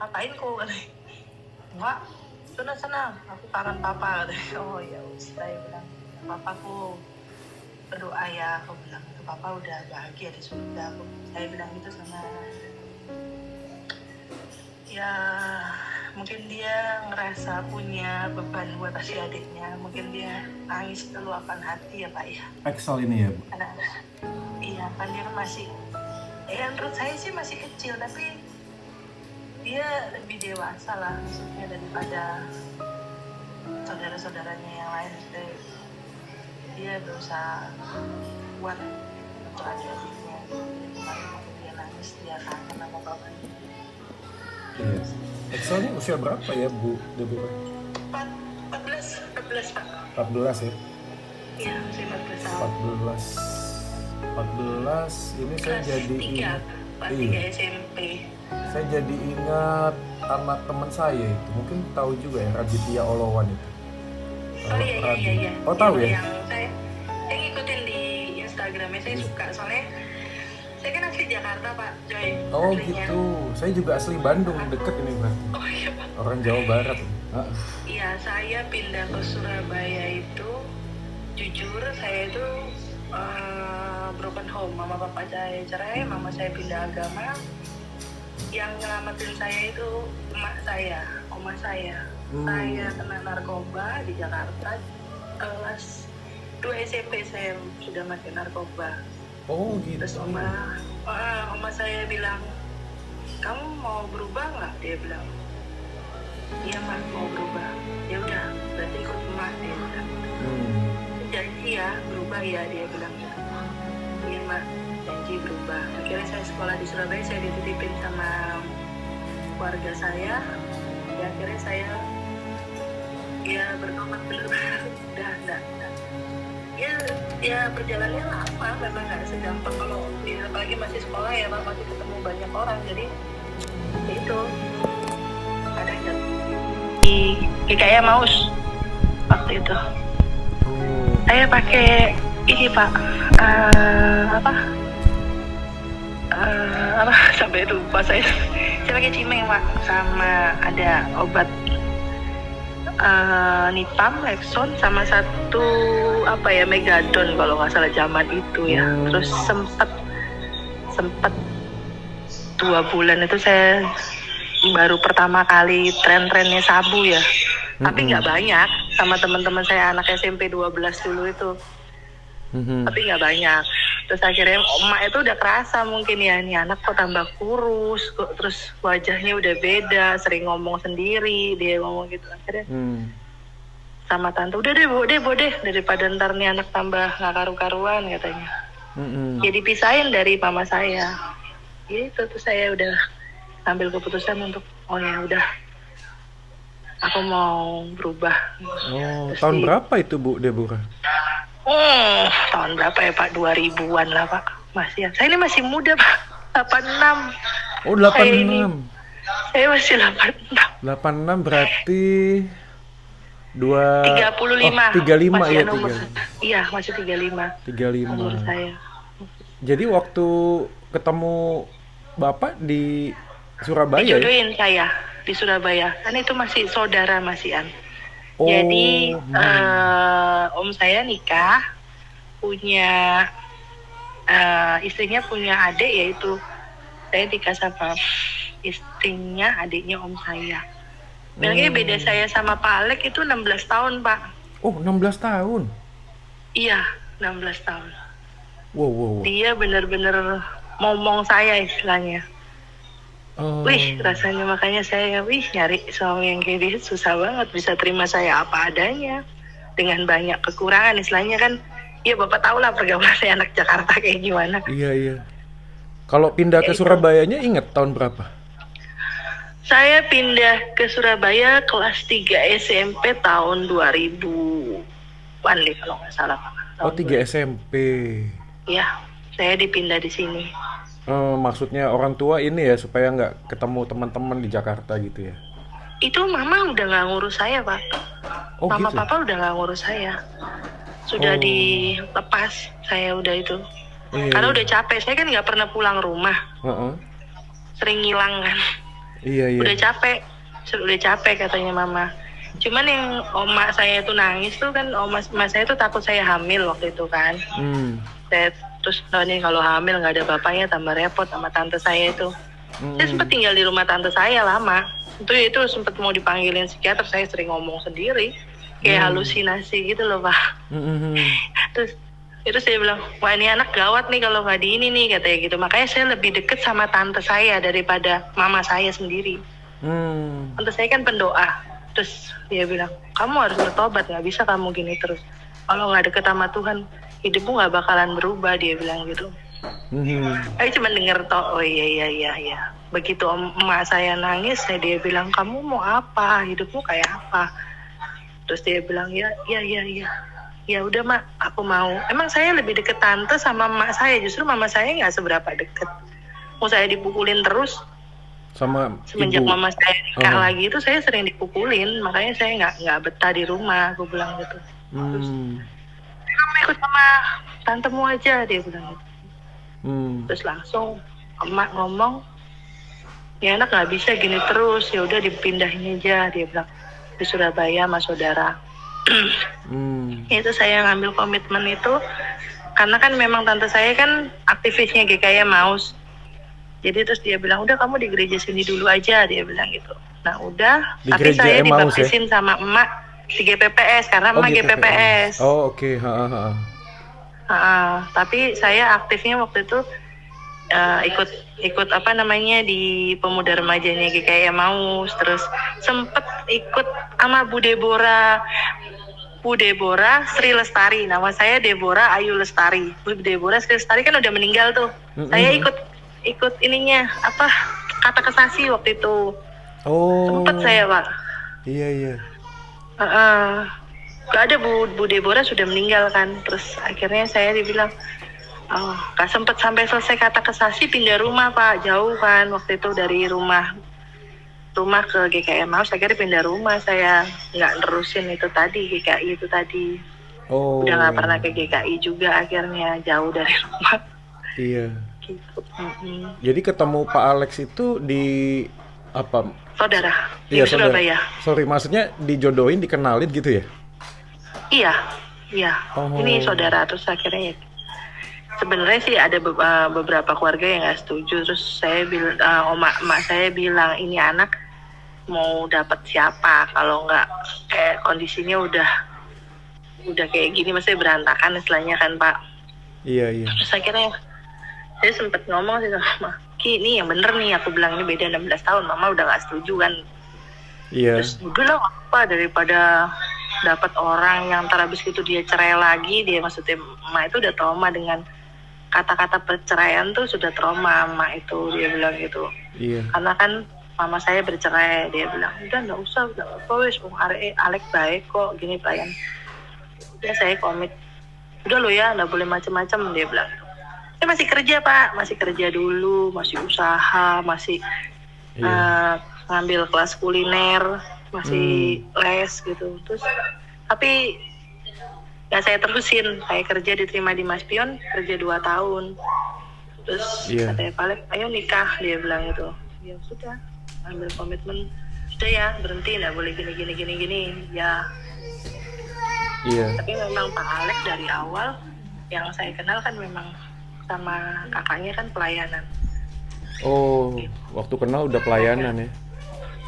ngapain kok? Enggak, senang, aku kangen papa. Oh ya, saya bilang, papaku berdoa ya, aku bilang itu papa udah bahagia di surga. Saya bilang gitu sama ya, mungkin dia ngerasa punya beban buat adik-adiknya, mungkin dia nangis keluapan hati ya Pak ya. Excel ini ya Bu? Karena iya kan dia kan masih, ya menurut saya sih masih kecil, tapi dia lebih dewasa lah maksudnya daripada saudara-saudaranya yang lain. Dia berusaha kuat untuk adik-adiknya. Kemarin waktu dia nangis, dia kangen sama bapaknya. Iya. Excel ini usia berapa ya Bu Deborah? 14 Pak. 14 ya? Iya, usia 14 tahun. 14 ini saya Kelas jadi 3, ingat. kelas 3 Iya. SMP. Saya jadi ingat anak teman saya itu, mungkin tahu juga ya, Raditya Olowan itu. Oh iya. Oh tahu ya? Yang saya ngikutin di Instagramnya, saya suka soalnya saya kan asli Jakarta Pak Joy. Oh aslinya. gitu, saya juga asli Bandung, deket ini berarti. Oh iya Pak. Orang Jawa Barat. Iya, saya pindah ke Surabaya itu, jujur saya itu broken home, mama papa saya cerai, mama saya pindah agama. Yang nyelamatin saya itu emak saya, oma saya. Saya kena narkoba di Jakarta, kelas 2 SMP saya sudah makin narkoba. Oh gitu. Terus oma saya bilang, kamu mau berubah nggak? Dia bilang, iya Mak, mau berubah. Ya udah, berarti ikut emak, dia bilang. Janji ya, berubah ya, dia bilang. Iya Mak, janji berubah. Akhirnya saya sekolah di Surabaya, saya dititipin sama keluarga saya. Ya akhirnya saya ya bertobat benar-benar udah enggak. Ya perjalanannya lama, memang nggak segampang kalau ya, apalagi masih sekolah ya Pak, masih ketemu banyak orang, jadi itu kadang di kayak mouse waktu itu. Saya pakai ini Pak, sampai lupa saya pakai Cimeng Pak, sama ada obat Nipam, Lexon, sama satu Megadon kalau nggak salah zaman itu ya. Terus sempet 2 bulan itu saya baru pertama kali tren-trennya sabu ya. Tapi nggak banyak, sama teman-teman saya anak SMP 12 dulu itu. Tapi nggak banyak. Terus akhirnya emak itu udah kerasa mungkin ya, nih anak kok tambah kurus, terus wajahnya udah beda, sering ngomong sendiri, dia ngomong gitu. Akhirnya sama tante, udah deh bo deh, daripada ntar nih anak tambah nggak karu-karuan katanya. Jadi pisahin dari mama saya. Gitu, terus saya udah ambil keputusan untuk oh ya udah, aku mau berubah. Terus tahun berapa itu Bu Deborah? Tahun berapa ya Pak? 2000-an lah Pak. Masih ya. Saya ini masih muda Pak. 86. Oh 86. Saya masih 86. 86 berarti 35 masih ya, nomor. 35. Iya, masih 35 umur saya. Jadi waktu ketemu Bapak di Surabaya dijodohin ya? Saya di Surabaya. Kan itu masih saudara masihan. Oh. Jadi om saya nikah, punya istrinya punya adik, yaitu saya nikah sama istrinya adiknya om saya. Bilangnya beda saya sama Pak Alek itu 16 tahun Pak. Oh 16 tahun? Iya 16 tahun. Wow. Dia benar-benar momong saya istilahnya. Wih, rasanya makanya saya nyari suami yang kayak dia susah banget, bisa terima saya apa adanya dengan banyak kekurangan istilahnya kan. Ya Bapak tahu lah pergaulan saya anak Jakarta kayak gimana. Iya. Kalau pindah ke Surabayanya ingat tahun berapa? Saya pindah ke Surabaya kelas 3 SMP tahun 2000-an kalau nggak salah Pak. Oh 3 SMP. Iya, saya dipindah di sini. Maksudnya orang tua ini ya supaya nggak ketemu teman-teman di Jakarta gitu ya? Itu mama udah nggak ngurus saya Pak. Oh, mama gitu? Papa udah nggak ngurus saya. Sudah dilepas saya udah itu. Karena udah capek, saya kan nggak pernah pulang rumah. Sering ngilang kan. Iya, iya. Udah capek katanya mama. Cuman yang oma saya itu nangis tuh kan, oma saya tuh takut saya hamil waktu itu kan. Saya terus nih kalau hamil nggak ada bapaknya tambah repot sama tante saya itu. Saya sempat tinggal di rumah tante saya lama. Itu sempat mau dipanggilin psikiater, saya sering ngomong sendiri, kayak halusinasi gitu loh Pak. Terus itu saya bilang, wah ini anak gawat nih kalau nggak di ini nih katanya gitu. Makanya saya lebih deket sama tante saya daripada mama saya sendiri. Tante saya kan pendoa. Terus dia bilang, kamu harus bertobat, nggak bisa kamu gini terus. Kalau nggak deket sama Tuhan, hidupmu nggak bakalan berubah, dia bilang gitu. Saya cuma denger toh, oh iya. Begitu emak saya nangis, dia bilang, kamu mau apa? Hidupmu kayak apa? Terus dia bilang, ya. Ya udah mak, aku mau. Emang saya lebih deket tante sama emak saya, justru mama saya nggak seberapa deket. Mau saya dipukulin terus. Sama semenjak ibu. mama saya nikah lagi itu saya sering dipukulin, makanya saya nggak betah di rumah, aku bilang gitu. Terus kamu ikut sama tantemu aja, dia bilang gitu. Terus langsung emak ngomong, ya anak nggak bisa gini terus, ya udah dipindahin aja, dia bilang, di Surabaya sama saudara. Itu saya ngambil komitmen itu karena kan memang tante saya kan aktivisnya GKI Maus. Jadi terus dia bilang, udah kamu di gereja sini dulu aja, dia bilang gitu. Nah udah, Di tapi saya Emmaus, dibaptisin sama emak di GPPS karena emak GPPS. Oh oke. Tapi saya aktifnya waktu itu ikut apa namanya di pemuda remajanya GKI Maus, terus sempet ikut sama Bu Deborah Sri Lestari. Nama saya Deborah Ayu Lestari. Bu Deborah Sri Lestari kan udah meninggal tuh. Saya ikut ininya apa, kata kesasi waktu itu. Sempet saya Pak. Iya. Gak ada, Bu Deborah sudah meninggal kan. Terus akhirnya saya dibilang, gak sempet sampai selesai kata kesasi, pindah rumah Pak, jauh kan waktu itu dari rumah ke GKI Maus. Akhirnya pindah rumah, saya nggak nerusin itu tadi, GKI itu tadi. Udah nggak pernah ke GKI juga, akhirnya jauh dari rumah. Iya. Gitu. Jadi ketemu Pak Alex itu di apa? Saudara di Surabaya. Surabaya. Sorry, maksudnya dijodohin, dikenalin gitu ya? Iya. Ini saudara, terus akhirnya sebenarnya sih ada beberapa keluarga yang nggak setuju. Terus saya bilang, emak saya bilang, ini anak mau dapat siapa kalau nggak kayak kondisinya udah kayak gini, maksudnya berantakan istilahnya kan Pak. Iya. Terus akhirnya saya sempat ngomong sih sama Mama, Ki, ini yang bener nih, aku bilang ini beda 16 tahun, Mama udah gak setuju kan. Iya. Terus udah lah apa, daripada dapat orang yang ntar habis itu dia cerai lagi, dia maksudnya Mama itu udah trauma dengan kata-kata perceraian tuh, sudah trauma Mama itu, dia bilang gitu. Iya. Karena kan Mama saya bercerai, dia bilang udah nggak usah, udah apa wes, Alek baik kok, gini pelayan. Udah saya komit, udah lo ya, nggak boleh macam-macam, dia bilang. Saya masih kerja Pak, masih kerja dulu, masih usaha, masih ngambil kelas kuliner, masih les gitu. Terus tapi nggak saya terusin, saya kerja diterima di Mas Pion, kerja 2 tahun. Terus katanya Pak, ayo nikah, dia bilang gitu. Ya sudah, ambil komitmen, sudah ya berhenti, nggak boleh gini ya. Iya. Tapi memang Pak Alex dari awal yang saya kenal kan memang sama kakaknya kan pelayanan. Waktu kenal udah pelayanan ya?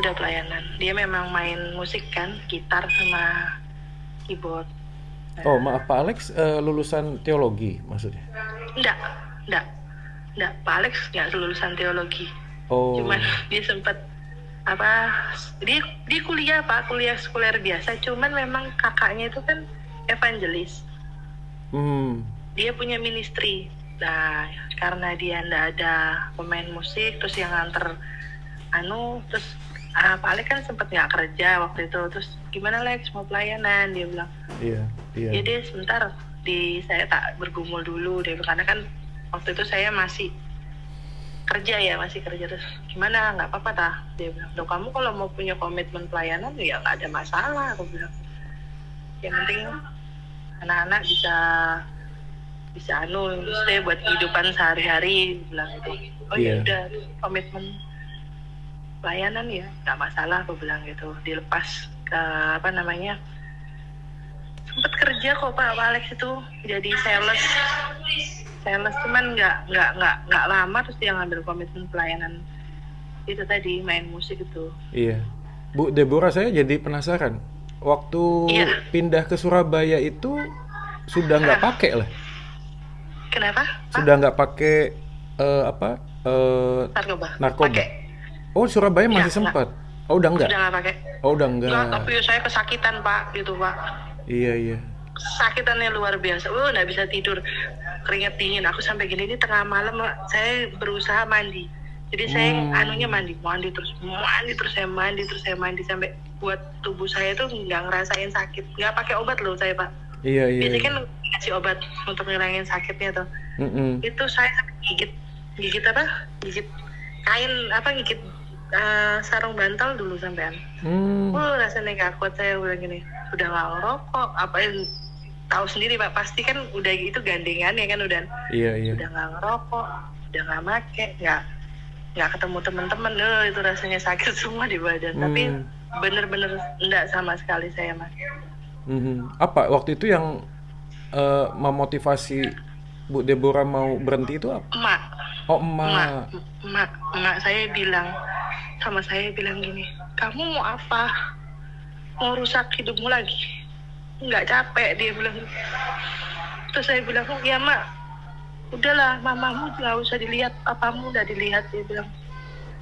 Udah pelayanan. Dia memang main musik kan, gitar sama keyboard. Maaf, Pak Alex lulusan teologi maksudnya? Enggak. Pak Alex nggak lulusan teologi. Cuman dia sempat dia kuliah Pak, kuliah sekuler biasa. Cuman memang kakaknya itu kan evangelis. Dia punya ministry. Nah, karena dia nggak ada pemain musik, terus yang nganter terus Pak Alex kan sempat nggak kerja waktu itu. Terus gimana Lex, mau pelayanan, dia bilang. Iya. Ya dia sebentar, saya tak bergumul dulu, dia karena kan waktu itu saya masih kerja. Terus gimana, nggak apa-apa tah, dia bilang. Loh, kamu kalau mau punya komitmen pelayanan ya nggak ada masalah, aku bilang. Yang penting anak-anak bisa stay buat kehidupan sehari-hari, bilang gitu. Ya udah, komitmen pelayanan ya nggak masalah, aku bilang gitu. Dilepas ke apa namanya, sempet kerja kok Pak Alex itu jadi sales cuman nggak lama terus dia ngambil komitmen pelayanan itu tadi, main musik itu. Iya. Bu Deborah, saya jadi penasaran. Waktu Iya. pindah ke Surabaya itu sudah nggak pakai lah. Kenapa Pak? Sudah nggak pakai apa narkoba. Pakai. Oh, Surabaya masih Iya, sempat. Oh, udah nggak. Udah nggak pakai. Oh, udah Nggak, nggak. tapi saya kesakitan Pak gitu Pak. Iya, iya. Sakitannya luar biasa, nggak bisa tidur, keringet dingin. Aku sampai gini, ini tengah malam saya berusaha mandi, jadi saya anunya mandi terus saya mandi sampai buat tubuh saya tuh nggak ngerasain sakit, nggak pakai obat loh saya Pak. Iya, iya. Biasanya kan kasih obat untuk ngilangin sakitnya tuh. Itu saya gigit kain gigit sarung bantal dulu sampean. Rasanya nggak kuat, saya udah gini, udah nggak ngerokok, tahu sendiri Pak, pasti kan udah gitu gandengan ya kan, udah Iya. nggak ngerokok, udah nggak make, nggak ketemu teman-teman, itu rasanya sakit semua di badan. Tapi bener-bener enggak sama sekali saya Mas. Apa waktu itu yang memotivasi Bu Deborah mau berhenti itu apa? Emak saya bilang gini, kamu mau apa? Mau rusak hidupmu lagi? Nggak capek, dia bilang. Terus saya bilang, ya Mak, udahlah, mamamu nggak usah dilihat, papamu udah dilihat, dia bilang.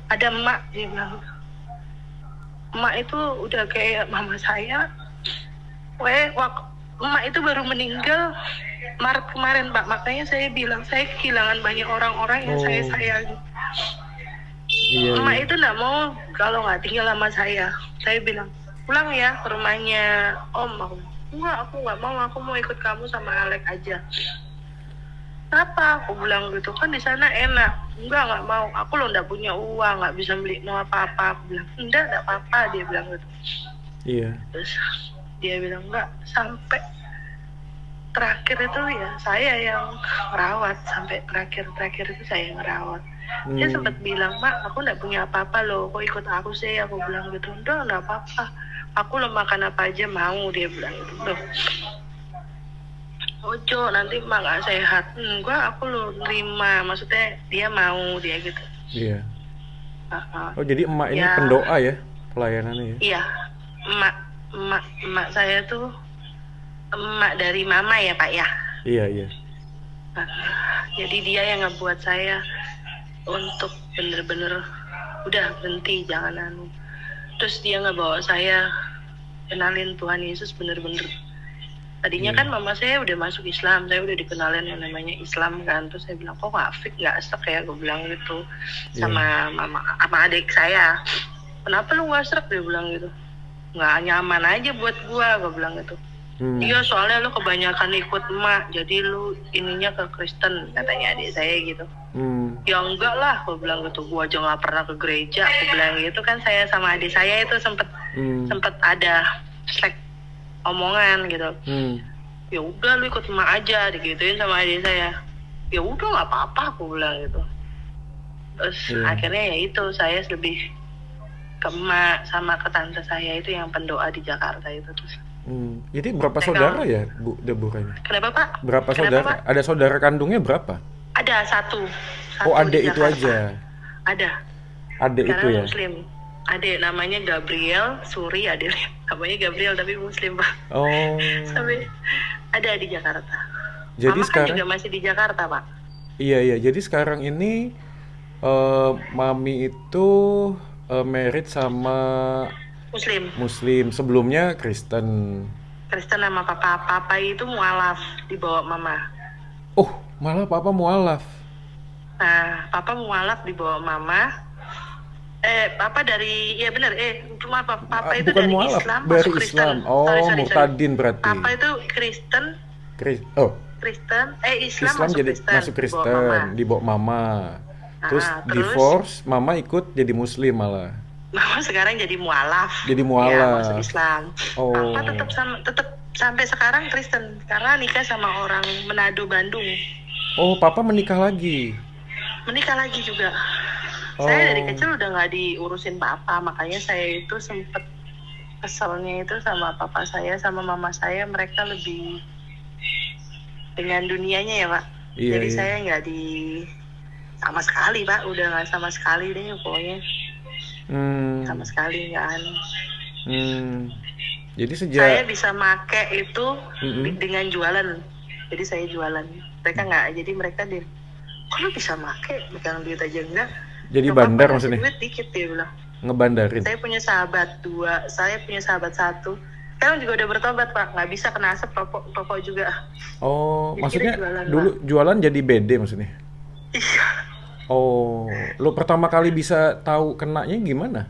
Ada Emak, dia bilang. Emak itu udah kayak mama saya. Emak itu baru meninggal Maret kemarin Pak, makanya saya bilang saya kehilangan banyak orang-orang yang saya sayangi. Emak itu nggak mau kalau nggak tinggal sama saya. Saya bilang, pulang ya ke rumahnya Om. Aku nggak mau, aku mau ikut kamu sama Alek aja. Kenapa? Aku bilang gitu, kan di sana enak. Nggak mau, aku loh nggak punya uang, nggak bisa beli apa-apa. Aku bilang, nggak apa-apa, dia bilang gitu. Iya. Terus dia bilang, nggak, sampai terakhir itu ya saya yang merawat, sampai terakhir itu saya yang merawat. Dia sempat bilang, Mak, aku nggak punya apa-apa loh, kok ikut aku sih? Aku bilang gitu, nggak apa-apa, aku lo makan apa aja mau, dia bilang gitu. Loh, ojo nanti Mak nggak sehat. Enggak, aku lo nerima, maksudnya dia mau, dia gitu. Iya. Oh, jadi emak ini pendoa ya pelayanannya ya? Iya, emak saya tuh emak dari mama ya Pak ya. Iya. Jadi dia yang ngebuat saya untuk bener-bener udah berhenti, jangan anu. Terus dia ngebawa saya kenalin Tuhan Yesus bener-bener. Tadinya kan mama saya udah masuk Islam, saya udah dikenalin yang namanya Islam kan. Terus saya bilang, kok Afik nggak srek ya, gue bilang gitu sama mama, sama adik saya. Kenapa lu nggak srek, dia bilang gitu. Nggak nyaman aja buat gue bilang gitu. Iya, soalnya lu kebanyakan ikut emak, jadi lu ininya ke Kristen, katanya adik saya gitu. Ya enggak lah, aku bilang gitu, gua aja nggak pernah ke gereja, aku bilang gitu kan. Saya sama adik saya itu sempet ada selek omongan gitu. Ya udah lu ikut emak aja, digituin sama adik saya. Ya udah nggak apa-apa, aku bilang gitu. Terus akhirnya ya itu, saya lebih ke emak sama ke tante saya itu yang pendoa di Jakarta itu. Terus Jadi berapa saudara ya Bu Deborah ini? Kenapa Pak? Berapa saudara? Pak? Ada saudara kandungnya berapa? Ada satu Oh, adik itu aja. Ada. Adik Sekarang itu ya? Muslim. Adik namanya Gabriel Suri, adik namanya Gabriel tapi Muslim Pak. Oh. Sampai ada di Jakarta. Jadi Mama sekarang kan juga masih di Jakarta Pak. Iya. Jadi sekarang ini Mami itu married sama Muslim. Sebelumnya Kristen sama papa itu mualaf, dibawa mama. Oh, malah papa mualaf. Nah, papa mualaf dibawa mama. Papa dari, ya benar, cuma papa itu bukan dari mualaf, Islam dari masuk Islam. Kristen. Oh, Sorry. murtadin berarti. Papa itu Kristen. Islam masuk jadi Kristen, masuk Kristen, dibawa mama. Terus divorce, mama ikut jadi Muslim malah. Mama sekarang jadi mualaf. Jadi mualaf. Ya, masuk Islam. Oh. Papa tetap sampai sekarang Kristen karena nikah sama orang Manado, Bandung. Oh, papa menikah lagi. Menikah lagi juga. Saya dari Oh. kecil udah nggak diurusin papa, makanya saya itu sempet keselnya itu sama papa saya sama mama saya, mereka lebih dengan dunianya ya Pak. Iya, Jadi iya. saya nggak sama sekali Pak, udah nggak sama sekali deh pokoknya, sama Hmm. sekali nggak anu. Hmm. Jadi Saya sejak bisa make itu Mm-mm. dengan jualan, jadi saya jualan. Mereka nggak, jadi mereka kok lu bisa make, megang duit aja enggak? Jadi Ya papa bandar ngasih maksudnya? duit dikit, dia bilang. Ngebandarin. Saya punya sahabat 2, saya punya sahabat 1. Sekarang juga udah bertobat Pak, nggak bisa kena asap rokok juga. Oh, Jadi kita maksudnya jualan Pak. dulu jualan jadi BD maksudnya? Iya. Oh, lo pertama kali bisa tahu kenanya gimana?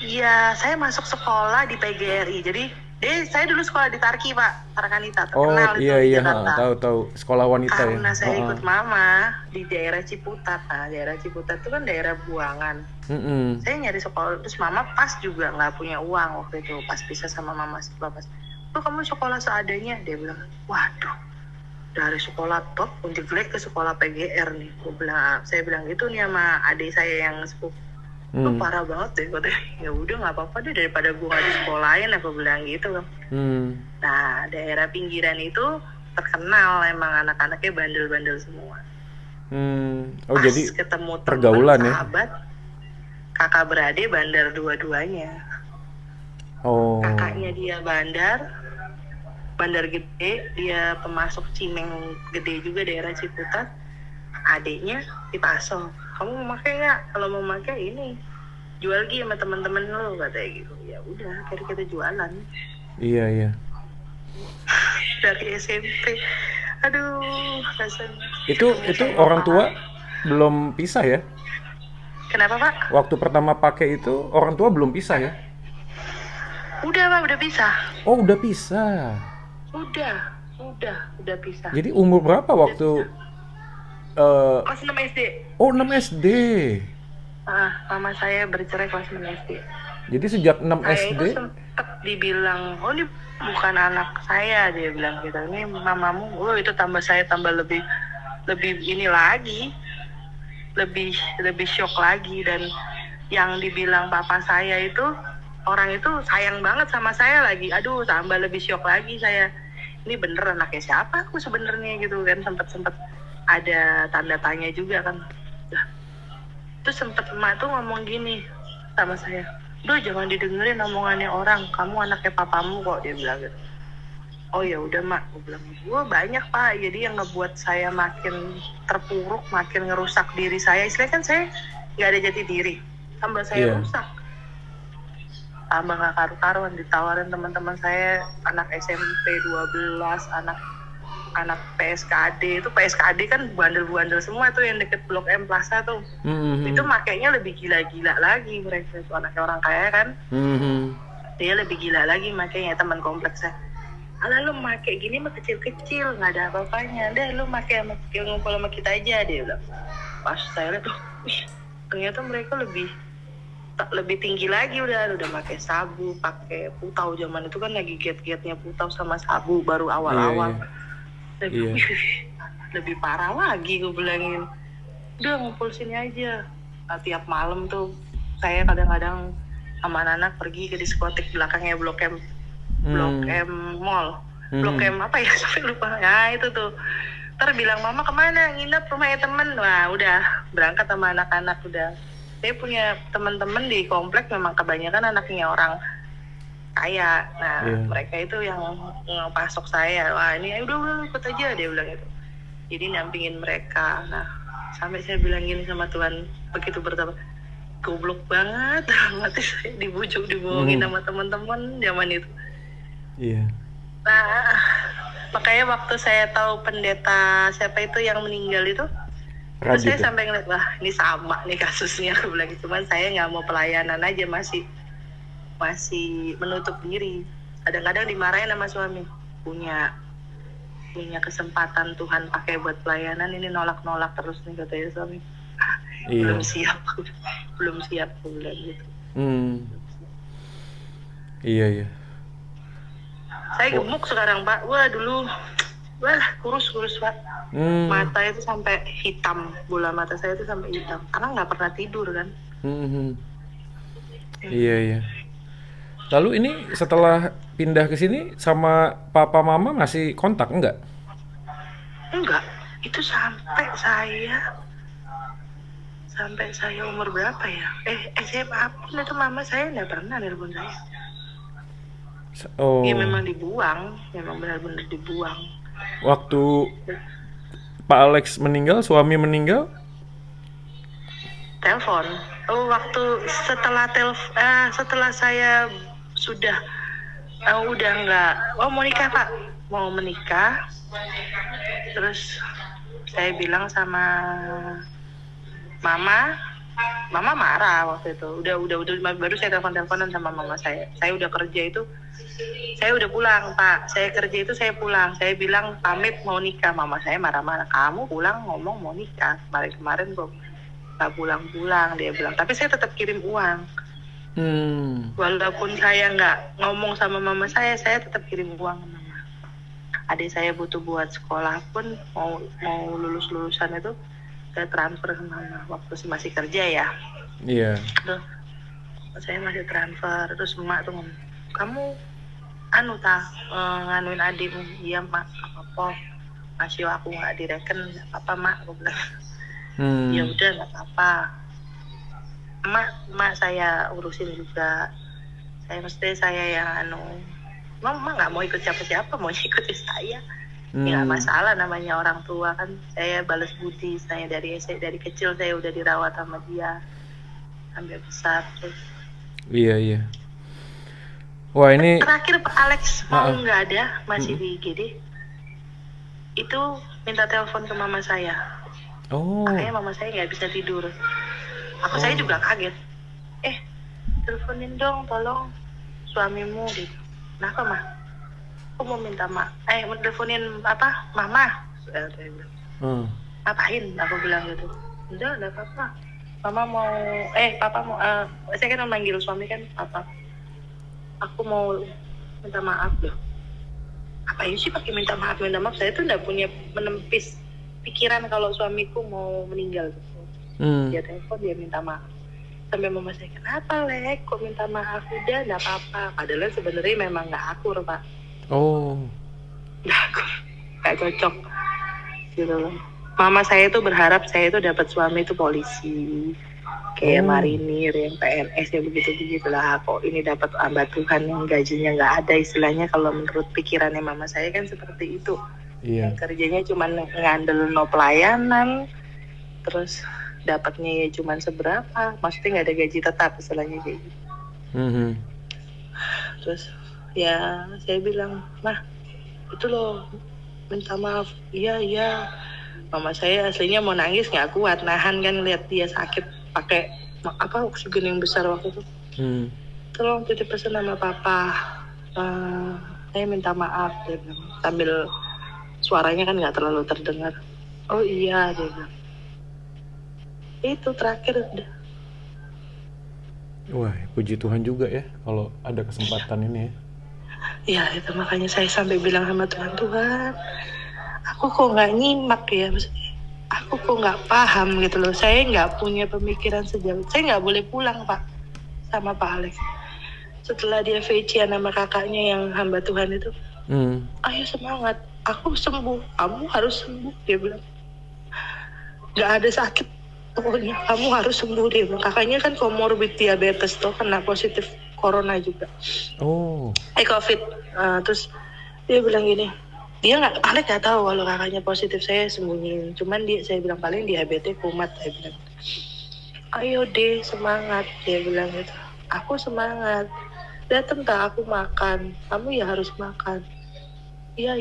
Iya, saya masuk sekolah di PGRI. Jadi, saya dulu sekolah di Tarki Pak, Tarakanita, Oh, terkenal itu iya di iya, ha, Jakarta. tahu-tahu sekolah wanita ya. Karena saya Heeh. ikut mama di daerah Ciputat. Nah, daerah Ciputat itu kan daerah buangan. Mm-mm. Saya nyari sekolah, terus mama pas juga nggak punya uang waktu itu, pas pisah sama mama setelah pas. Tuh kamu sekolah seadanya, dia bilang. Waduh, dari sekolah top untuk jelek ke sekolah PGR nih. Saya bilang gitu nih sama adik saya yang sepupu. Lu Hmm. parah banget deh katanya. Ya udah nggak apa-apa deh, daripada gua nggak disekolahin, aku bilang gitu. Hmm. Nah, daerah pinggiran itu terkenal emang anak-anaknya bandel-bandel semua. Oh, Pas jadi ketemu temen, pergaulan ya? sahabat, kakak beradik bandar dua-duanya. Oh. Kakaknya dia bandar gede, dia pemasok cimeng gede juga daerah Ciputat. Adiknya di Paso. Kamu mau pakai nggak? Kalau mau pakai ini jual lagi sama teman-teman lo, katanya gitu. Ya udah, akhirnya kita jualan Iya iya. dari SMP. Aduh, rasanya Itu ketemu sama orang Pak. tua belum pisah ya? Kenapa Pak? Waktu pertama pakai itu orang tua belum pisah ya? Udah Pak, udah pisah. Oh, udah pisah. Udah pisah. Jadi umur berapa Udah waktu pisah. eh Kelas 6 SD. oh, 6 SD. Mama saya bercerai kelas 6 SD. Jadi sejak 6 Saya itu SD. sempet dibilang, oh ini bukan anak saya, dia bilang gitu. Ini mamamu. Oh itu tambah saya tambah lebih ini lagi, lebih shock lagi. Dan yang dibilang papa saya itu, orang itu sayang banget sama saya lagi. Aduh, tambah lebih shock lagi saya. Ini bener anaknya siapa aku sebenarnya gitu kan, sempet ada tanda tanya juga kan. Nah, terus sempet emak tuh ngomong gini sama saya, "Duh, jangan didengerin omongannya orang, kamu anaknya papamu kok," dia bilang gitu. Oh ya udah mak, gue bilang, gue banyak Pak, jadi yang ngebuat saya makin terpuruk, makin ngerusak diri saya. Istilahnya kan saya nggak ada jati diri, tambah saya Iya. rusak, tambah nggak karu-karuan. Ditawarin teman-teman saya, anak SMP 12, anak PSKD. Itu PSKD kan bandel-bandel semua tuh, yang deket Blok M Plaza tuh. Itu makainya lebih gila-gila lagi, mereka itu anaknya orang kaya kan. Dia lebih gila lagi makanya, teman kompleksnya. Alah lu make gini mah kecil-kecil, nggak ada apa-apanya. Dah lu make sama ngumpul sama kita aja, dia bilang. Pas saya lihat tuh, ternyata mereka lebih tinggi lagi, udah pakai sabu, pakai putau. Zaman itu kan lagi giat-giatnya putau sama sabu baru awal-awal. Iya. Lebih parah lagi, gue bilangin. Udah ngumpul sini aja. Nah, tiap malam tuh saya kadang-kadang sama anak pergi ke diskotik belakangnya Blok M Mall. Blok M apa ya, sampai lupa. Nah itu tuh, ntar bilang mama kemana, nginep rumahnya temen. Wah udah berangkat sama anak-anak. Udah, saya punya teman-teman di komplek memang kebanyakan anaknya orang kaya. Nah mereka itu yang ngepasok saya. Wah ini udah ikut aja, dia bilang itu. Jadi nampingin mereka. Nah sampai saya bilang gini sama Tuhan, begitu bertambah, goblok banget, mati saya dibujuk, dibohongin sama teman-teman zaman itu. Iya. Nah, makanya waktu saya tahu pendeta siapa itu yang meninggal itu, terus saya sampai ngeliat, wah ini sama nih kasusnya, aku bilang. Cuman saya nggak mau pelayanan aja, masih menutup diri. Kadang-kadang dimarahin sama suami, punya kesempatan Tuhan pakai buat pelayanan, ini nolak terus nih, katanya suami. Belum siap, aku bilang gitu. Iya. Saya gemuk sekarang Pak. Wah dulu Wah, kurus Pak. Hmm. Mata itu sampai hitam, bola mata saya itu sampai hitam karena nggak pernah tidur kan. Hmm. Iya, iya. Lalu ini setelah pindah ke sini sama papa mama masih kontak enggak? Enggak, itu sampai saya umur berapa ya? SMA pun itu mama saya nggak pernah nelpon saya. Oh, Ya memang dibuang, memang benar-benar dibuang. waktu Pak Alex meninggal, suami meninggal? Telepon. Oh, waktu setelah saya sudah udah nggak, mau nikah Pak, mau menikah. Terus saya bilang sama mama marah waktu itu. Udah baru saya teleponan sama mama saya. Saya udah kerja itu, saya udah pulang Pak. Saya kerja itu saya pulang. Saya bilang pamit mau nikah. Mama saya marah-marah. Kamu pulang ngomong mau nikah. Kemarin kok nggak pulang-pulang, dia bilang. Tapi saya tetap kirim uang. Walaupun saya nggak ngomong sama mama saya tetap kirim uang ke mama. Adik saya butuh buat sekolah pun, mau lulusan itu, saya transfer ke mama waktu masih kerja ya. Iya. Terus saya masih transfer. Terus emak tuh ngomong, kamu nganuin adikmu. Iya mak, apa masih aku nggak direken, nggak apa mak, aku bilang. Ya udah nggak apa-apa, emak saya urusin juga. Saya yang mama nggak mau ikut siapa-siapa, mau ikut saya. Ya nggak masalah, namanya orang tua kan. Saya balas budi, saya dari kecil saya udah dirawat sama dia sampai besar. Terus Iya. Wah, ini terakhir Pak Alex mau nggak ada, masih di IGD, itu minta telepon ke mama saya. Makanya mama saya nggak bisa tidur. Saya juga kaget. Teleponin dong, tolong suamimu gitu. Kenapa mah? Aku mau minta mau teleponin mama. Ngapain? Aku bilang gitu. Enggak apa-apa. Mama mau papa mau saya kan memanggil suami kan papa. Aku mau minta maaf loh. Apain sih pakai minta maaf? Saya tuh nggak punya menepis pikiran kalau suamiku mau meninggal gitu. Dia telepon, dia minta maaf. Sampai mama saya, kenapa Lek? Kok minta maaf? Udah, nggak apa-apa. Padahal sebenarnya memang nggak akur Pak. Nggak akur, nggak cocok gitu loh. Mama saya tuh berharap saya tuh dapat suami itu polisi, kayak marinir, yang PNS, ya begitulah. Kok ini dapat hamba Tuhan yang gajinya nggak ada, istilahnya kalau menurut pikirannya mama saya kan seperti itu. Yang kerjanya cuma ngandel no pelayanan, terus dapatnya ya cuma seberapa, maksudnya nggak ada gaji tetap, istilahnya kayak gitu. Terus ya saya bilang, mah itu loh minta maaf. Iya. Mama saya aslinya mau nangis nggak kuat, nahan kan lihat dia sakit pakai oksigen yang besar waktu itu. Tolong titip pesan sama papa, saya minta maaf, dia bilang, sambil suaranya kan nggak terlalu terdengar. Oh iya, dia bilang. Itu terakhir udah. Wah, puji Tuhan juga ya kalau ada kesempatan ini ya. Ya itu makanya saya sampai bilang sama Tuhan, aku kok nggak nyimak ya, maksudnya aku kok nggak paham gitu loh. Saya nggak punya pemikiran sejauh, saya nggak boleh pulang Pak sama Pak Alex. Setelah dia VC sama kakaknya yang hamba Tuhan itu, ayo semangat, aku sembuh, kamu harus sembuh, dia bilang. Nggak ada sakit, pokoknya kamu harus sembuh, dia bilang. Kakaknya kan komorbid diabetes tuh, kena positif corona juga. COVID. Terus dia bilang gini, Alex nggak tahu kalau kakaknya positif, saya sembunyiin. Cuman saya bilang paling diabetes kumat, saya bilang. Ayo deh semangat, dia bilang gitu. Aku semangat. Datang tak aku makan, kamu ya harus makan. Iya,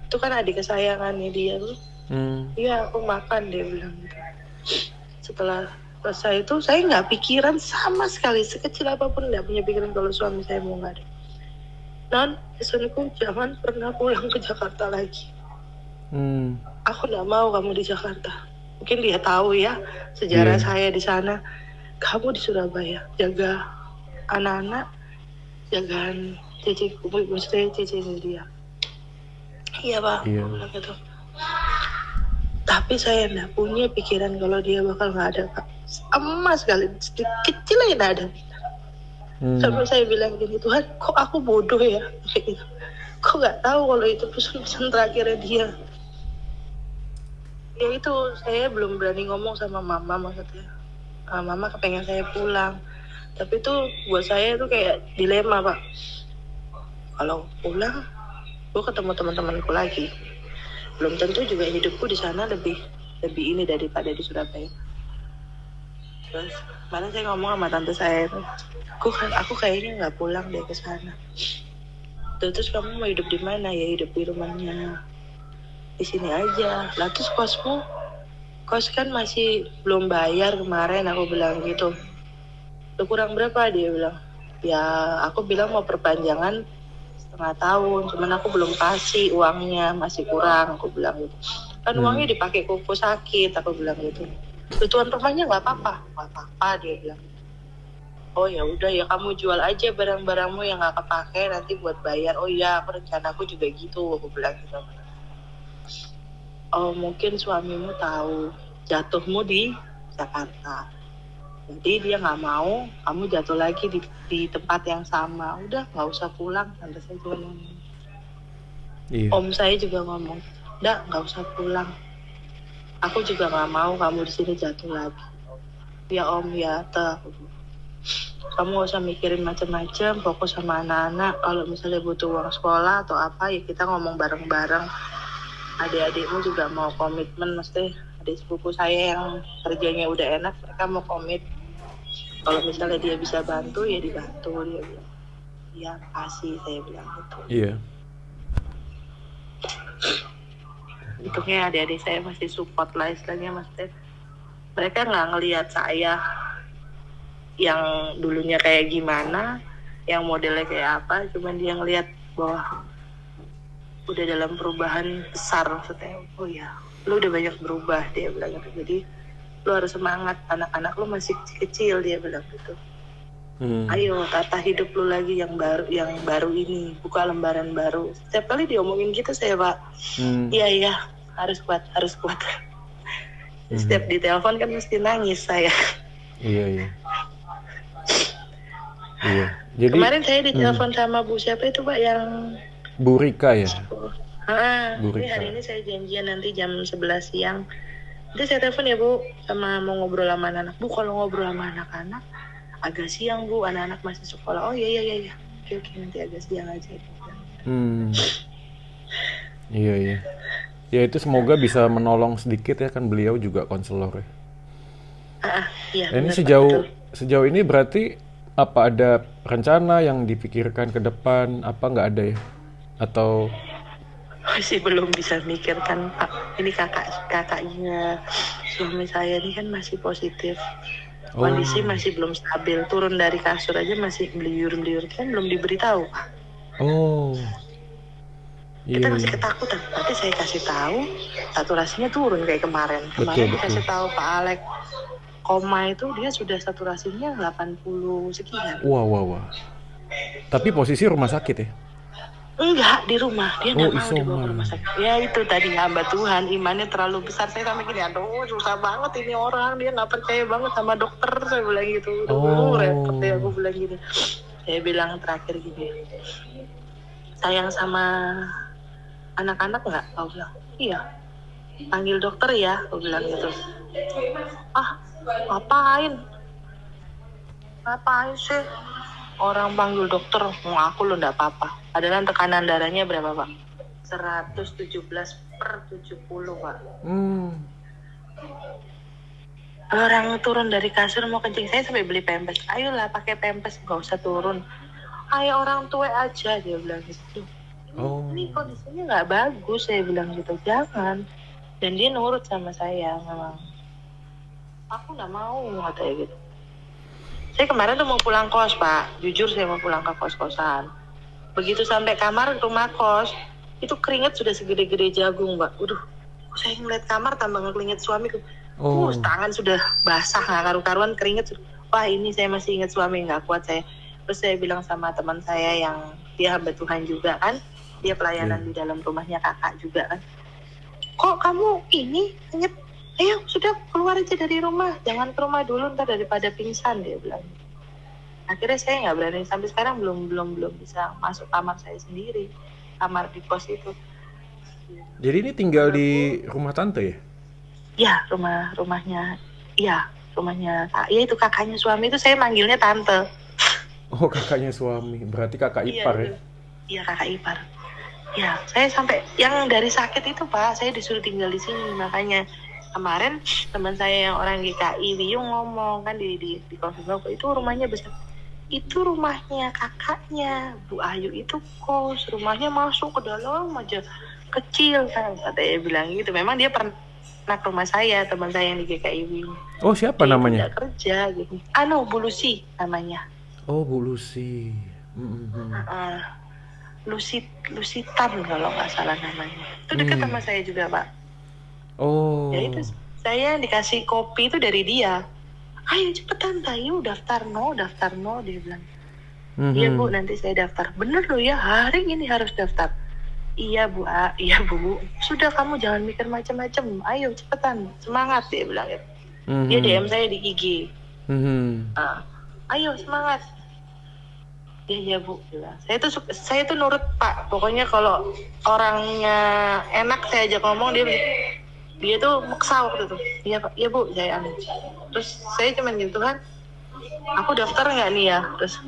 itu kan adik kesayangannya dia tuh. Iya aku makan, dia bilang gitu. Setelah selesai itu saya nggak pikiran sama sekali, sekecil apapun nggak punya pikiran kalau suami saya mau nggak ada. Non, pesanku jangan pernah pulang ke Jakarta lagi. Aku nggak mau kamu di Jakarta. Mungkin dia tahu ya sejarah saya di sana. Kamu di Surabaya, jaga anak-anak, jagaan ciciku, maksudnya cicinya dia. Iya Pak, Iya. aku bilang gitu. Tapi saya nggak punya pikiran kalau dia bakal nggak ada Pak. Sama sekali, sedikit kecil aja nggak ada. Sampai saya bilang gini, Tuhan kok aku bodoh ya, kayak gitu. Kok nggak tahu kalau itu pesan-pesan terakhirnya dia. Ya itu, saya belum berani ngomong sama mama maksudnya. Mama kepengen saya pulang. Tapi tuh buat saya itu kayak dilema Pak. Kalau pulang, gue ketemu teman-temanku lagi. Belum tentu juga hidupku di sana lebih ini daripada di Surabaya. Terus mana saya ngomong sama tante saya itu, aku kayaknya nggak pulang deh ke sana. Terus kamu mau hidup di mana? Ya hidup di rumahnya di sini aja. Lah terus kos kan masih belum bayar kemarin, aku bilang gitu. Lu kurang berapa? Dia bilang. Ya aku bilang mau perpanjangan setengah tahun, cuman aku belum kasih uangnya, masih kurang, aku bilang gitu. Kan uangnya dipakai koko sakit, aku bilang gitu. Tuan rumahnya nggak apa-apa, dia bilang. Oh ya udah ya kamu jual aja barang-barangmu yang nggak kepake nanti buat bayar. Oh iya, rencanaku juga gitu, aku bilang gitu. Oh mungkin suamimu tahu jatuhmu di Jakarta, jadi dia nggak mau kamu jatuh lagi di tempat yang sama. Udah nggak usah pulang, tante saya juga ngomong. Iya. Om saya juga ngomong, nggak usah pulang. Aku juga nggak mau kamu di sini jatuh lagi. Ya Om ya, kamu gak usah mikirin macam-macam, fokus sama anak-anak. Kalau misalnya butuh uang sekolah atau apa ya kita ngomong bareng-bareng. Adik-adikmu juga mau komitmen, mesti adik sepupu saya yang kerjanya udah enak, mereka mau komit. Kalau misalnya dia bisa bantu ya dibantu, dia bilang. Iya kasih, saya bilang gitu. Iya. Untungnya adik-adik saya masih support lah istilahnya, maksudnya mereka nggak ngelihat saya yang dulunya kayak gimana, yang modelnya kayak apa, cuman dia ngelihat bahwa udah dalam perubahan besar, maksudnya oh ya lu udah banyak berubah, dia bilang gitu. Jadi lu harus semangat, anak-anak lu masih kecil, dia bilang gitu. Ayo tata hidup lu lagi yang baru ini, buka lembaran baru. Setiap kali diomongin gitu saya Pak, iya harus kuat. Setiap ditelepon kan mesti nangis saya. Iya. Jadi kemarin saya ditelepon sama Bu siapa itu Pak yang Bu Rika ya. Bu Ini Rika. hari ini saya janjian nanti jam 11 siang. Nanti saya telepon ya Bu, sama mau ngobrol sama anak-anak. Bu kalau ngobrol sama anak-anak agak siang Bu, anak-anak masih sekolah. Oh iya. Oke, nanti agak siang aja. Iya. Ya itu semoga bisa menolong sedikit ya, kan beliau juga konselor ya. Iya. Ini betul. sejauh ini berarti apa ada rencana yang dipikirkan ke depan, apa nggak ada ya? Atau Masih belum bisa mikirkan Pak. Ini kakaknya suami saya ini kan masih positif. Kondisi masih belum stabil, turun dari kasur aja masih beliur-beliur, kan belum diberitahu Pak. Kita masih ketakutan. Nanti saya kasih tahu saturasinya turun kayak kemarin. Betul. Kasih tahu Pak Alek koma itu dia sudah saturasinya 80 sekian. Wah. Tapi posisi rumah sakit ya? Enggak, di rumah. Dia nggak mau dibawa isoman. ke rumah sakit. Ya itu tadi hamba Tuhan, imannya terlalu besar. Saya sampai gini, aduh susah banget ini orang. Dia nggak percaya banget sama dokter. Saya bilang gitu. Repot ya, aku bilang gini. Saya bilang terakhir gini, sayang sama anak-anak nggak? Aku bilang, iya. Panggil dokter ya, aku bilang gitu. Ngapain sih? Orang panggil dokter, mau aku lo nggak apa-apa. Padahal tekanan darahnya berapa Pak? 117/70 Pak. Orang turun dari kasur mau kencing, saya sampai beli pempes. Ayolah pakai pempes, nggak usah turun. Ayo orang tua aja, dia bilang gitu. Ini kondisinya nggak bagus, saya bilang gitu. Jangan. Dan dia nurut sama saya memang. Aku nggak mau, katanya gitu. Saya kemarin tuh mau pulang kos Pak, jujur saya mau pulang ke kos-kosan. Begitu sampai kamar rumah kos, itu keringat sudah segede-gede jagung Pak. Saya ngeliat kamar tambah ngeliat suamiku. Tangan sudah basah nggak karu-karuan, keringat. Wah ini saya masih ingat suami, nggak kuat saya. Terus saya bilang sama teman saya yang dia hamba Tuhan juga kan, Dia pelayanan di dalam rumahnya kakak juga kan. Kok kamu ini inget, ayo sudah keluar aja dari rumah, jangan ke rumah dulu ntar daripada pingsan, dia bilang. Akhirnya saya nggak berani, sampai sekarang belum bisa masuk kamar saya sendiri, kamar di kos itu. Jadi ini tinggal di rumah tante ya? Ya rumahnya, ya rumahnya, ya itu kakaknya suami itu saya manggilnya tante. Oh, kakaknya suami. Berarti kakak Iya ipar itu, ya? iya kakak ipar. Ya saya sampai yang dari sakit itu Pak, saya disuruh tinggal di sini. Makanya kemarin teman saya yang orang GKI Wiyung ngomong kan di konfirmasi itu rumahnya besar. Itu rumahnya kakaknya Bu Ayu itu kos, rumahnya masuk ke dalam aja, kecil kan, katanya bilang gitu. Memang dia pernah ke rumah saya, teman saya yang di GKI Wiyung. Oh, siapa Dia itu namanya? nggak kerja gitu. Bu Lucy namanya. Oh, Bu Lucy. Mm-mm. Lusitan kalau nggak salah namanya. Itu dekat sama saya juga Pak. Ya Oh. itu saya dikasih kopi itu dari dia. Ayo cepetan Tayu daftar no, dia bilang. Iya Bu, Mhm. nanti saya daftar. Bener loh ya, hari ini harus daftar. Iya Bu, iya Bu. Sudah kamu jangan mikir macam-macam. Ayo cepetan, semangat, dia bilang gitu. Dia DM saya di IG. Mhm. Ayo semangat. Iya Bu, bilang. Saya tuh nurut Pak. Pokoknya kalau orangnya enak saya ajak ngomong, dia tuh maksa waktu itu. Iya Pak, iya Bu, saya anu. Terus saya cuman gitu kan, aku daftar nggak nih ya? Terus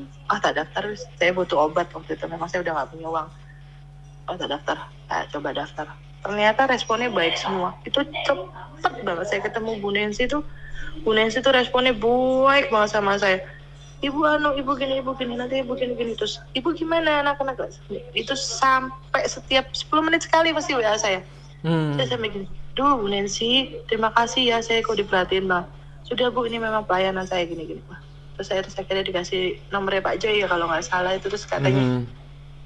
tak daftar, saya butuh obat waktu itu. Memang saya udah nggak punya uang. Tak daftar, coba daftar. Ternyata responnya baik semua. Itu cepet banget. Saya ketemu Bu Nancy tuh responnya baik banget sama saya. Ibu ibu gini, nanti ibu gini terus. Ibu gimana anak-anak? Itu sampai setiap 10 menit sekali pasti WA saya. Saya sampai gini, duh Bu Nancy, terima kasih ya saya kok diperhatiin Bang. Sudah Bu, ini memang pelayanan saya gini. Terus saya akhirnya dikasih nomornya Pak Joy ya kalau nggak salah itu, terus katanya,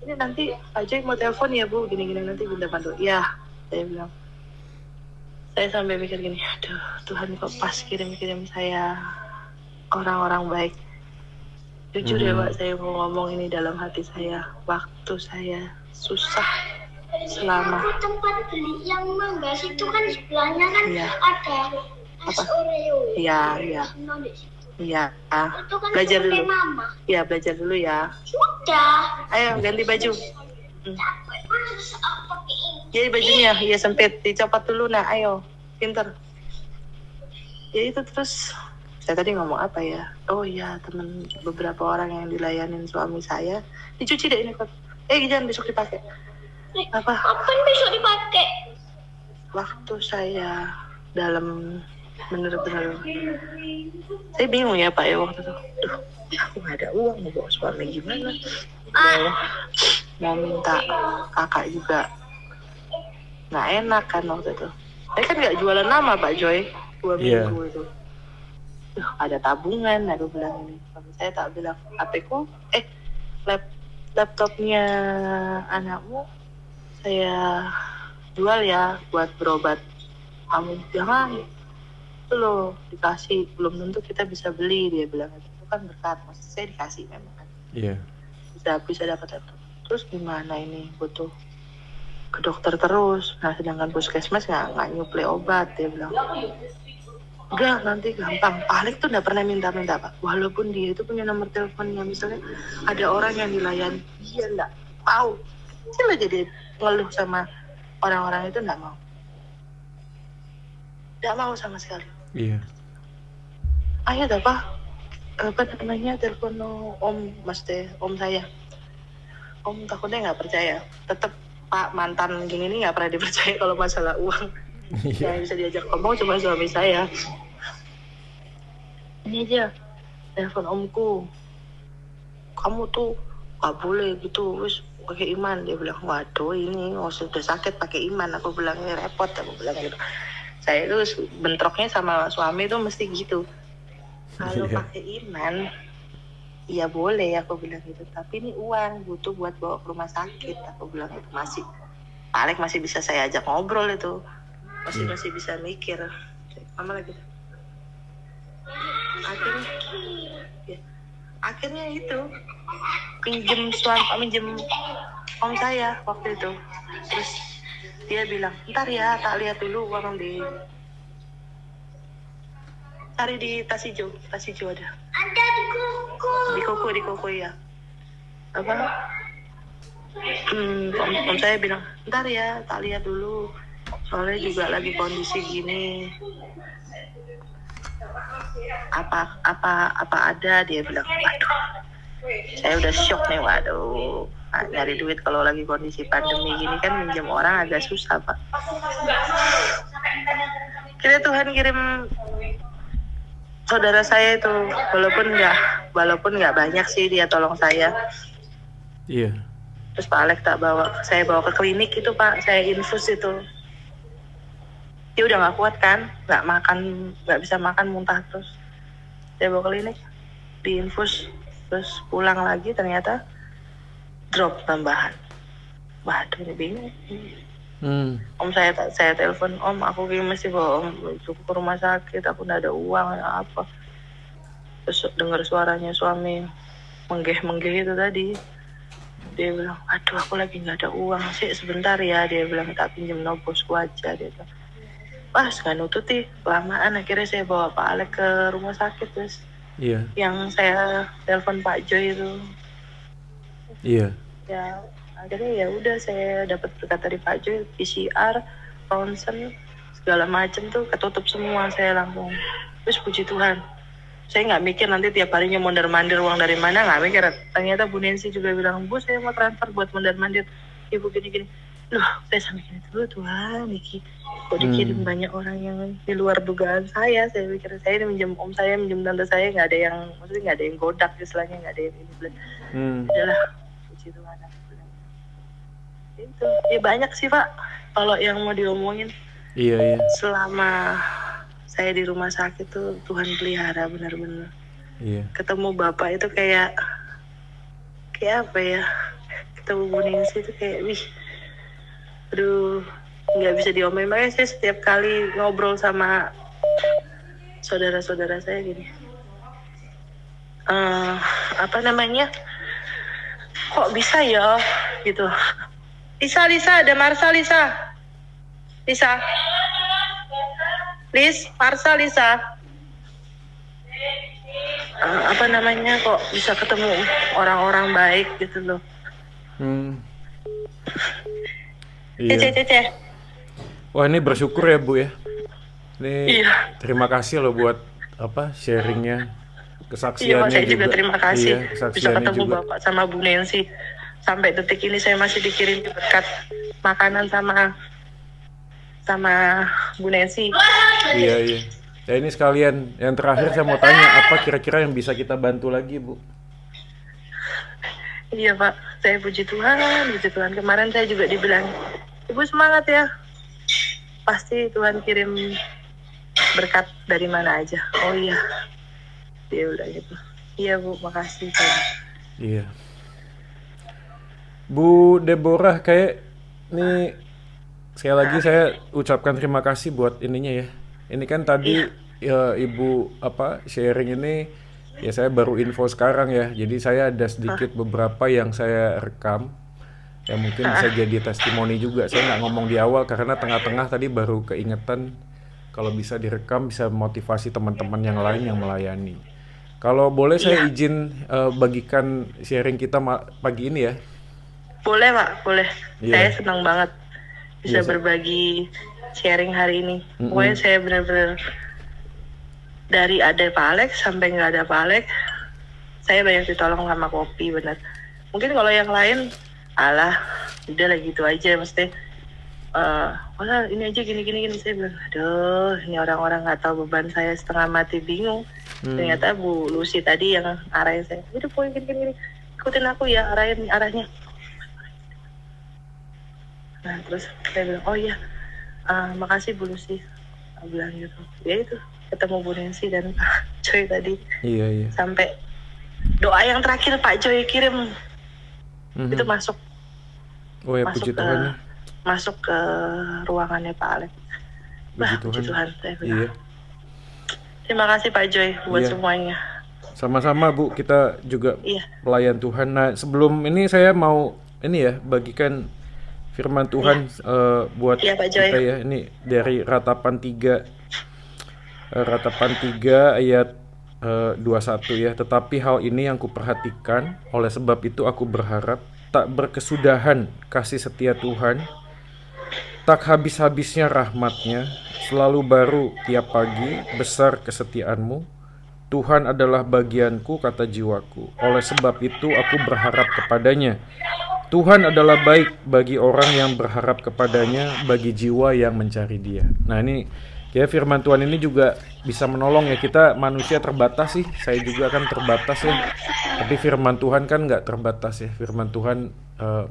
ini nanti Pak Joy mau telepon ya Bu, gini nanti minta bantu. Ya, saya bilang. Saya sampai mikir gini, aduh Tuhan kok pas kirim saya orang-orang baik. Jujur ya Pak, saya mau ngomong ini dalam hati saya. Waktu saya susah selama tempat beli yang manggas itu kan sebelahnya kan ada es Oreo. Iya. Itu kan Belajar dulu. Mama. Iya, belajar dulu ya. Sudah. Ayo ganti baju. Capek mas pakai ini. Jadi bajunya ya sempit, dicopot dulu nah, ayo. Pinter. Ya itu terus saya tadi ngomong apa ya? Oh iya, teman beberapa orang yang dilayanin suami saya. Dicuci deh ini kot. Jangan besok dipakai. Apa? Kapan besok dipakai? Waktu saya dalam bener-bener, saya bingung ya Pak ya waktu itu. Duh, aku nggak ada uang, mau bawa suami gimana? Mau minta kakak juga nggak enak kan waktu itu. Saya kan nggak jualan nama Pak Joy 2 minggu itu. Ada tabungan, aku bilang ini. Saya tak bilang, HP-ku, laptopnya anakmu saya jual ya buat berobat. Kamu jangan, itu loh dikasih, belum tentu kita bisa beli, dia bilang. Itu kan berkat, maksud saya dikasih memang kan. Iya. Bisa dapat laptop. Terus gimana ini, butuh ke dokter terus. Nah sedangkan puskesmas nggak nyuplai obat, dia bilang. Udah nanti gampang. Pak Alex tuh nggak pernah minta-minta Pak. Walaupun dia itu punya nomor teleponnya, misalnya ada orang yang dilayani, dia nggak mau. Dia jadi ngeluh sama orang-orang itu, nggak mau. Nggak mau sama sekali. Iya. Ayo dah Pak. Apa namanya, telepon om saya. Om takutnya nggak percaya. Tetap Pak mantan gini nih nggak pernah dipercaya kalau masalah uang. Yang bisa diajak ngomong cuma suami saya. Ini aja telepon omku, kamu tuh gak boleh gitu, wis pakai iman, dia bilang. Waduh ini sudah sakit pakai iman, aku bilang ini repot, aku bilang gitu. Saya tuh bentroknya sama suami tuh mesti gitu. Kalau pakai iman ya boleh, aku bilang gitu, tapi ini uang butuh buat bawa ke rumah sakit, aku bilang itu. Pak Alex masih bisa saya ajak ngobrol itu, masih bisa mikir. Mama lagi akhirnya itu pinjem om saya waktu itu. Terus dia bilang, ntar ya tak lihat dulu uang cari di tas hijau ada. Ada di kuku. Di koko ya. Apa? Om saya bilang, ntar ya tak lihat dulu. Soalnya juga lagi kondisi gini. Apa ada, dia bilang. Waduh, saya udah shock nih, waduh. Nah, nyari duit kalau lagi kondisi pandemi gini kan minjem orang agak susah, Pak. Kira Tuhan kirim saudara saya itu, walaupun nggak banyak sih dia tolong saya. Iya. Terus Pak Alex saya bawa ke klinik itu, Pak, saya infus itu. Dia udah nggak kuat kan, nggak bisa makan, muntah terus. Saya bawa ke klinik, diinfus, terus pulang lagi ternyata drop tambahan. Waduh, ini bingung. Om saya telepon, om aku mesti bawa om ke rumah sakit, aku nggak ada uang ya apa. Terus dengar suaranya suami menggeh itu tadi. Dia bilang, aduh aku lagi nggak ada uang sih, sebentar ya, dia bilang tak pinjam bosku aja. Dia bilang, pas nggak nututi, kelamaan akhirnya saya bawa Pak Alek ke rumah sakit terus. Iya. Yang saya telepon Pak Joy itu. Iya. Ya akhirnya ya udah saya dapat berkat dari Pak Joy, PCR, ronsen, segala macem tuh ketutup semua, saya langsung. Terus puji Tuhan, saya nggak mikir nanti tiap harinya mondar-mandir uang dari mana, nggak mikir. Ternyata Bu Nancy juga bilang, Bu saya mau transfer buat mondar-mandir, ibu gini-gini. Loh, saya sampai gini dulu, Tuhan, kok dikirim banyak orang yang di luar dugaan saya pikir saya ini minjem om saya, minjem tante saya, nggak ada yang, maksudnya nggak ada yang godak istilahnya, nggak ada yang ini bilang. Adalah puji Tuhan. Itu ya banyak sih Pak kalau yang mau diomongin. Iya. Selama saya di rumah sakit tuh Tuhan pelihara benar-benar. Iya. Ketemu Bapak itu kayak apa ya, ketemu Bu Ningsi itu kayak aduh, nggak bisa diomongin. Makanya saya setiap kali ngobrol sama saudara-saudara saya gini, apa namanya, kok bisa ya gitu. Lisa, ada Marsa, Lisa, Marsa, Lisa. Apa namanya, kok bisa ketemu orang-orang baik gitu loh. Iya. Cece. Wah, ini bersyukur ya Bu ya. Ini Iya. Terima kasih loh buat sharingnya, kesaksiannya. Iya, saya juga terima kasih bisa ketemu juga. Bapak sama Bu Nancy. Sampai detik ini saya masih dikirim berkat makanan sama Bu Nancy. Iya. Ya ini sekalian, yang terakhir saya mau tanya, apa kira-kira yang bisa kita bantu lagi Bu? Iya Pak, saya puji Tuhan. Kemarin saya juga dibilang, Ibu semangat ya, pasti Tuhan kirim berkat dari mana aja. Oh iya, dia udah gitu. Iya Bu, makasih. Iya. Bu Deborah, kayak nih sekali lagi saya ucapkan terima kasih buat ininya ya. Ini kan tadi ya, Ibu sharing ini ya, saya baru info sekarang ya. Jadi saya ada sedikit beberapa yang saya rekam yang mungkin bisa jadi testimoni juga. Saya nggak ngomong di awal karena tengah-tengah tadi baru keingetan kalau bisa direkam, bisa motivasi teman-teman yang lain yang melayani. Kalau boleh saya izin bagikan sharing kita pagi ini ya. Boleh Pak, boleh. Iya. Saya senang banget bisa berbagi sharing hari ini. Pokoknya saya benar-benar dari ada Pak Alex sampai nggak ada Pak Alex, saya banyak ditolong sama kopi, benar. Mungkin kalau yang lain, udah lah gitu aja, mesti ini aja gini. Saya bilang, aduh, ini orang-orang nggak tahu beban saya, setengah mati bingung. Ternyata Bu Lucy tadi yang arahin saya, itu poin gini, ikutin aku ya, arahnya. Nah terus saya bilang, oh iya, makasih Bu Lucy, aku bilang gitu. Ya itu, ketemu Bu Nancy dan Pak Joy tadi. Iya. Sampai doa yang terakhir Pak Joy kirim itu masuk. Oh ya, puji Tuhan. Masuk ke ruangannya Pak Alex. Puji Tuhan. Saya bilang. Iya. Terima kasih Pak Joy buat semuanya. Sama-sama Bu, kita juga pelayan Tuhan. Nah sebelum ini saya mau ini ya, bagikan firman Tuhan buat Iya, Pak Joy. kita ya. Ini dari Ratapan 3 ayat 21 ya. Tetapi hal ini yang kuperhatikan, oleh sebab itu aku berharap tak berkesudahan kasih setia Tuhan, tak habis-habisnya rahmat-Nya, selalu baru tiap pagi, besar kesetiaan-Mu. Tuhan adalah bagianku, kata jiwaku. Oleh sebab itu aku berharap kepadanya. Tuhan adalah baik bagi orang yang berharap kepadanya, bagi jiwa yang mencari Dia. Nah ini kayak firman Tuhan ini juga bisa menolong ya. Kita manusia terbatas sih, saya juga kan terbatas ya. Tapi firman Tuhan kan nggak terbatas ya. Firman Tuhan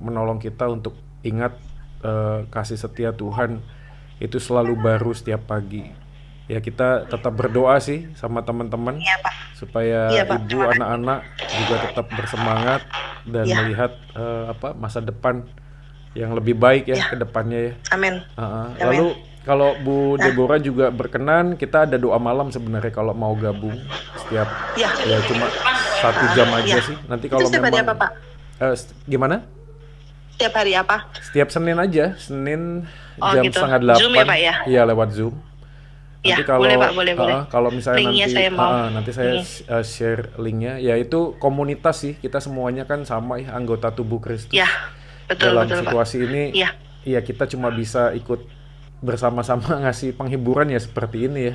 menolong kita untuk ingat kasih setia Tuhan itu selalu baru setiap pagi. Ya kita tetap berdoa sih sama teman-teman Iya, Pak. supaya Iya, Pak. ibu, anak-anak juga tetap bersemangat dan Iya. melihat masa depan yang lebih baik ya Iya. ke depannya ya. Amin. Lalu kalau Bu Deborah juga berkenan, kita ada doa malam sebenarnya kalau mau gabung setiap Iya. ya cuma 1 jam aja Iya. sih. Nanti Itu kalau setiap hari memang apa, Pak? Gimana? Setiap hari apa? Setiap Senin aja, Senin Oh, jam gitu. 7:30. Zoom ya, Pak, ya? Iya, lewat Zoom. Ya, Nanti kalau boleh, Pak, boleh. kalau misalnya Linknya nanti saya mau. nanti saya share linknya, ya itu komunitas sih, kita semuanya kan sama ya, anggota tubuh Kristus. Ya, betul, Dalam betul, Pak. situasi ini, Iya. ya kita cuma bisa ikut bersama-sama ngasih penghiburan ya seperti ini ya,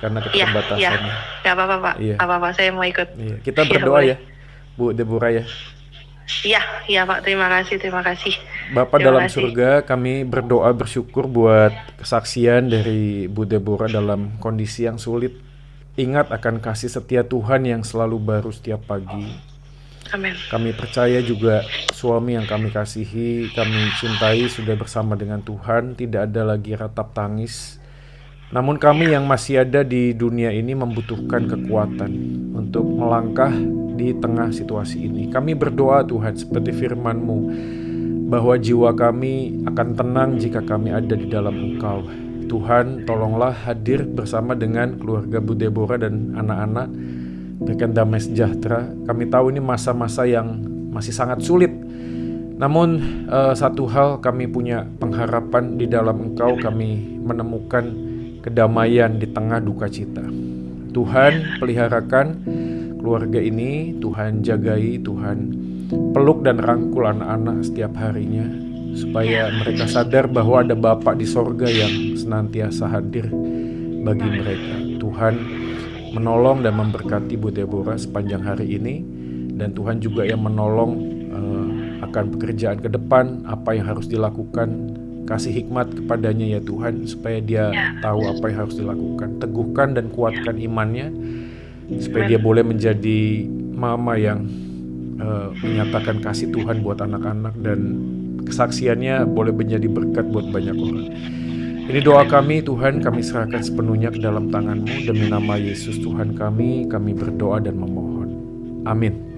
karena Iya, keterbatasannya. Gak apa-apa, Pak. Iya. Apa-apa, saya mau ikut. Iya, kita Iya, berdoa boleh. ya, Bu Deborah ya. Iya, Pak. Terima kasih. Bapa Terima dalam kasih. surga, kami berdoa bersyukur buat kesaksian dari Bu Deborah dalam kondisi yang sulit. Ingat akan kasih setia Tuhan yang selalu baru setiap pagi. Amin. Kami percaya juga suami yang kami kasihi, kami cintai sudah bersama dengan Tuhan, tidak ada lagi ratap tangis. Namun kami yang masih ada di dunia ini membutuhkan kekuatan untuk melangkah di tengah situasi ini. Kami berdoa Tuhan seperti firman-Mu, bahwa jiwa kami akan tenang jika kami ada di dalam Engkau. Tuhan, tolonglah hadir bersama dengan keluarga Bu Deborah dan anak-anak, berikan damai sejahtera. Kami tahu ini masa-masa yang masih sangat sulit. Namun satu hal, kami punya pengharapan di dalam Engkau, kami menemukan kedamaian di tengah duka cita. Tuhan, peliharakan keluarga ini, Tuhan jagai, Tuhan peluk dan rangkul anak-anak setiap harinya, supaya mereka sadar bahwa ada Bapa di sorga yang senantiasa hadir bagi mereka. Tuhan menolong dan memberkati Bu Deborah sepanjang hari ini, dan Tuhan juga yang menolong akan pekerjaan ke depan, apa yang harus dilakukan. Kasih hikmat kepadanya ya Tuhan, supaya dia tahu apa yang harus dilakukan. Teguhkan dan kuatkan imannya, supaya dia boleh menjadi mama yang menyatakan kasih Tuhan buat anak-anak, dan kesaksiannya boleh menjadi berkat buat banyak orang. Ini doa kami Tuhan, kami serahkan sepenuhnya ke dalam tangan-Mu. Demi nama Yesus Tuhan kami berdoa dan memohon. Amin.